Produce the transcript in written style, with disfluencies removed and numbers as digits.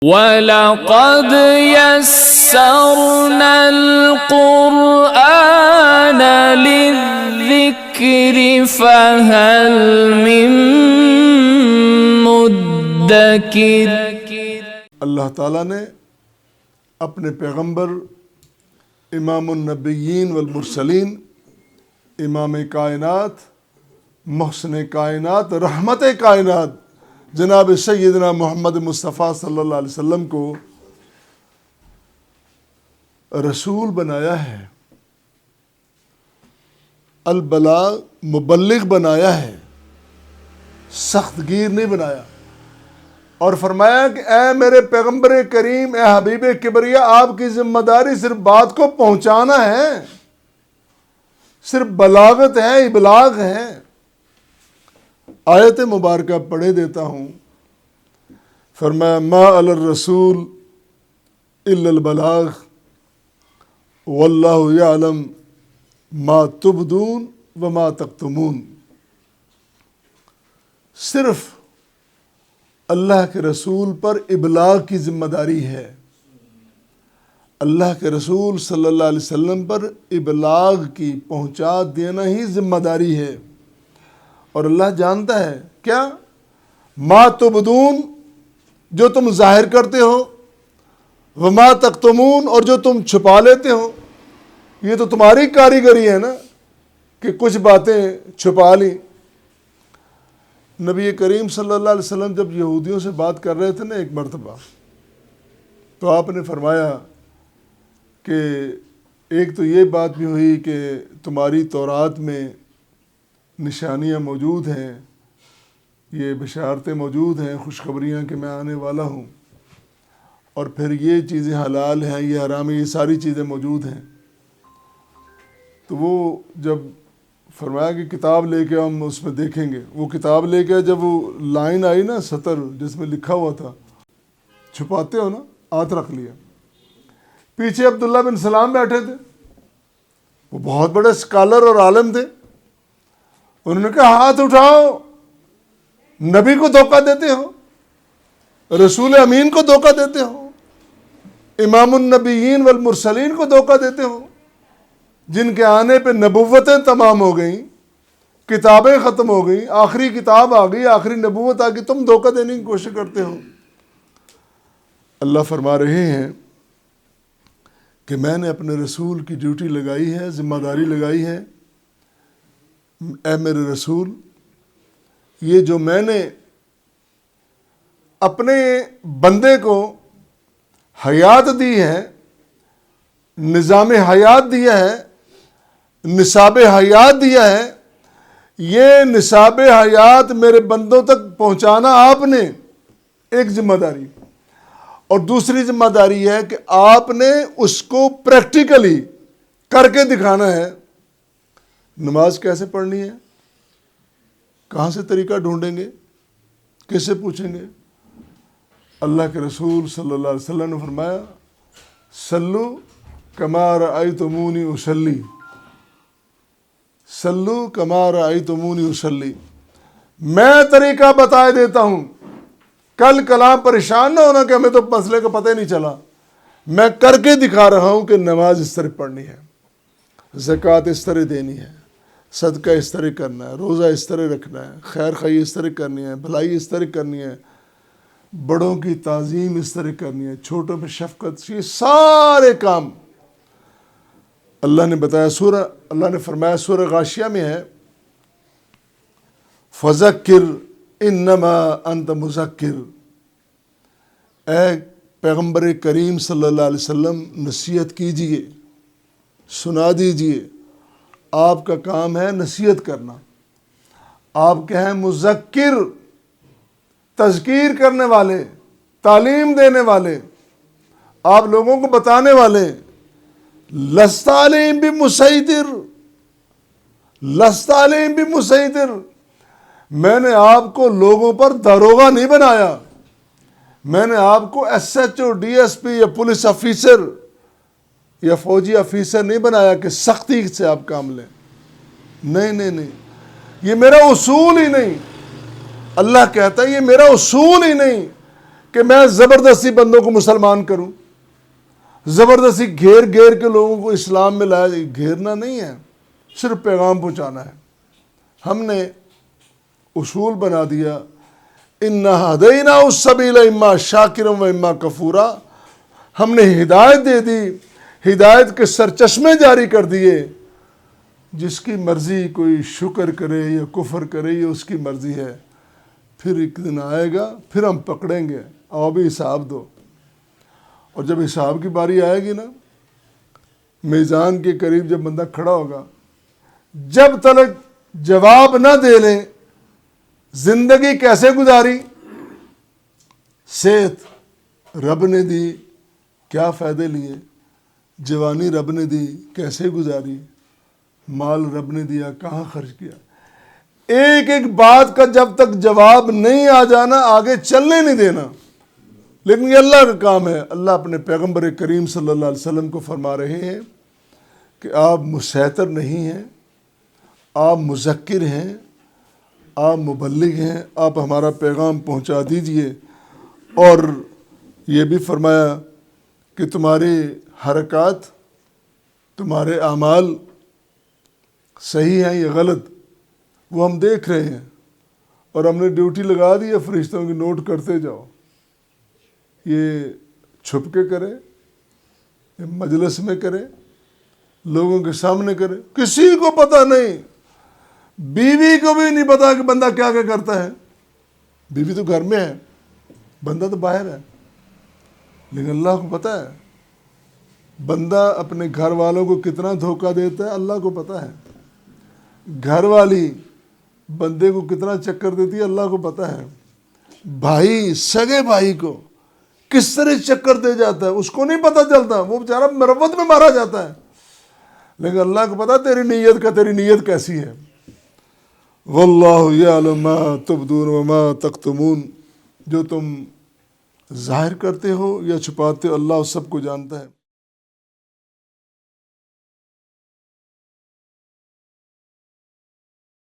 وَلَقَدْ يَسَّرْنَا الْقُرْآنَ لِلذِّكْرِ فَهَلْ مِن مُدَّكِرٍ۔ اللہ تعالیٰ نے اپنے پیغمبر امام النبیین والمرسلین، امام کائنات، محسن کائنات، رحمت کائنات جناب سیدنا محمد مصطفیٰ صلی اللہ علیہ وسلم کو رسول بنایا ہے، البلاغ مبلغ بنایا ہے، سخت گیر نہیں بنایا، اور فرمایا کہ اے میرے پیغمبر کریم، اے حبیب کبریا، آپ کی ذمہ داری صرف بات کو پہنچانا ہے، صرف بلاغت ہے، ابلاغ ہے۔ آیت مبارکہ پڑھے دیتا ہوں، فرمایا ما علی الرسول الا البلاغ واللہ یعلم ما تبدون وما تکتمون۔ صرف اللہ کے رسول پر ابلاغ کی ذمہ داری ہے، اللہ کے رسول صلی اللہ علیہ وسلم پر ابلاغ کی پہنچا دینا ہی ذمہ داری ہے، اور اللہ جانتا ہے کیا؟ ما تبدون، جو تم ظاہر کرتے ہو، وما تکتمون، اور جو تم چھپا لیتے ہو۔ یہ تو تمہاری کاریگری ہے نا کہ کچھ باتیں چھپا لی۔ نبی کریم صلی اللہ علیہ وسلم جب یہودیوں سے بات کر رہے تھے نا ایک مرتبہ، تو آپ نے فرمایا کہ ایک تو یہ بات بھی ہوئی کہ تمہاری تورات میں نشانیاں موجود ہیں، یہ بشارتیں موجود ہیں، خوشخبریاں کہ میں آنے والا ہوں، اور پھر یہ چیزیں حلال ہیں، یہ حرام ہیں، یہ ساری چیزیں موجود ہیں۔ تو وہ جب فرمایا کہ کتاب لے کے ہم اس میں دیکھیں گے، وہ کتاب لے کے جب وہ لائن آئی نا، سطر جس میں لکھا ہوا تھا، چھپاتے ہو نا، ہاتھ رکھ لیا، پیچھے عبداللہ بن سلام بیٹھے تھے، وہ بہت بڑے اسکالر اور عالم تھے، انہوں نے کہا ہاتھ اٹھاؤ، نبی کو دھوکہ دیتے ہو، رسول امین کو دھوکہ دیتے ہو، امام النبیین والمرسلین کو دھوکہ دیتے ہو، جن کے آنے پہ نبوتیں تمام ہو گئیں، کتابیں ختم ہو گئیں، آخری کتاب آ گئی، آخری نبوت آ گئی، تم دھوکہ دینے کی کوشش کرتے ہو۔ اللہ فرما رہے ہیں کہ میں نے اپنے رسول کی ڈیوٹی لگائی ہے، ذمہ داری لگائی ہے، اے میرے رسول، یہ جو میں نے اپنے بندے کو حیات دی ہے، نظام حیات دیا ہے، نصاب حیات دیا ہے، یہ نصاب حیات میرے بندوں تک پہنچانا آپ نے ایک ذمہ داری، اور دوسری ذمہ داری ہے کہ آپ نے اس کو پریکٹیکلی کر کے دکھانا ہے۔ نماز کیسے پڑھنی ہے، کہاں سے طریقہ ڈھونڈیں گے، کس سے پوچھیں گے؟ اللہ کے رسول صلی اللہ علیہ وسلم نے فرمایا صلو کما رأیتمونی اصلی، صلو کما رأیتمونی اصلی۔ میں طریقہ بتائے دیتا ہوں، کل کلام پریشان نہ ہونا کہ ہمیں تو مسئلے کا پتہ ہی نہیں چلا، میں کر کے دکھا رہا ہوں کہ نماز اس طرح پڑھنی ہے، زکوٰۃ اس طرح دینی ہے، صدقہ اس طرح کرنا ہے، روزہ اس طرح رکھنا ہے، خیر خواہی اس طرح کرنی ہے، بھلائی اس طرح کرنی ہے، بڑوں کی تعظیم اس طرح کرنی ہے، چھوٹوں پہ شفقت، یہ سارے کام اللہ نے بتایا۔ اللہ نے فرمایا سورہ غاشیہ میں ہے فذکر انما انت مذکر، اے پیغمبر کریم صلی اللہ علیہ وسلم نصیحت کیجئے، سنا دیجئے، آپ کا کام ہے نصیحت کرنا، آپ کے ہیں مذکر، تذکیر کرنے والے، تعلیم دینے والے، آپ لوگوں کو بتانے والے۔ لست علیہم بمسیطر، لست علیہم بمسیطر، میں نے آپ کو لوگوں پر داروغہ نہیں بنایا، میں نے آپ کو S H O, D S P یا پولیس آفیسر یا فوجی آفیسر نہیں بنایا کہ سختی سے آپ کام لیں، نہیں نہیں نہیں، یہ میرا اصول ہی نہیں۔ اللہ کہتا ہے یہ میرا اصول ہی نہیں کہ میں زبردستی بندوں کو مسلمان کروں، زبردستی گھیر گھیر کے لوگوں کو اسلام میں لایا جائے. گھیرنا نہیں ہے، صرف پیغام پہنچانا ہے. ہم نے اصول بنا دیا، اِنَّا هَدَيْنَاهُ السَّبِيلَ اِمَّا شَاكِرًا وَإِمَّا كَفُورًا. ہم نے ہدایت دے دی، ہدایت کے سرچشمے جاری کر دیے. جس کی مرضی کوئی شکر کرے یا کفر کرے یہ اس کی مرضی ہے. پھر ایک دن آئے گا، پھر ہم پکڑیں گے، آؤ بھی حساب دو. اور جب حساب کی باری آئے گی نا، میزان کے قریب جب بندہ کھڑا ہوگا، جب تک جواب نہ دے لیں زندگی کیسے گزاری، صحت رب نے دی کیا فائدے لیے، جوانی رب نے دی کیسے گزاری، مال رب نے دیا کہاں خرچ کیا، ایک ایک بات کا جب تک جواب نہیں آ جانا آگے چلنے نہیں دینا. لیکن یہ اللہ کا کام ہے. اللہ اپنے پیغمبر کریم صلی اللہ علیہ وسلم کو فرما رہے ہیں کہ آپ مسحتر نہیں ہیں، آپ مذکر ہیں، آپ مبلغ ہیں، آپ ہمارا پیغام پہنچا دیجئے. اور یہ بھی فرمایا کہ تمہاری حرکات، تمہارے اعمال صحیح ہیں یا غلط وہ ہم دیکھ رہے ہیں، اور ہم نے ڈیوٹی لگا دی ہے فرشتوں کی، نوٹ کرتے جاؤ. یہ چھپ کے کرے، یہ مجلس میں کرے، لوگوں کے سامنے کرے، کسی کو پتہ نہیں. بیوی کو بھی نہیں پتا کہ بندہ کیا کیا کرتا ہے. بیوی تو گھر میں ہے، بندہ تو باہر ہے. لیکن اللہ کو پتہ ہے بندہ اپنے گھر والوں کو کتنا دھوکہ دیتا ہے، اللہ کو پتہ ہے. گھر والی بندے کو کتنا چکر دیتی ہے، اللہ کو پتہ ہے. بھائی سگے بھائی کو کس طرح چکر دے جاتا ہے اس کو نہیں پتہ چلتا، وہ بیچارہ مروت میں مارا جاتا ہے. لیکن اللہ کو پتہ تیری نیت کیسی ہے. واللہ یعلم ما تبدون وما تکتمون. جو تم ظاہر کرتے ہو یا چھپاتے ہو اللہ اس سب کو جانتا ہے.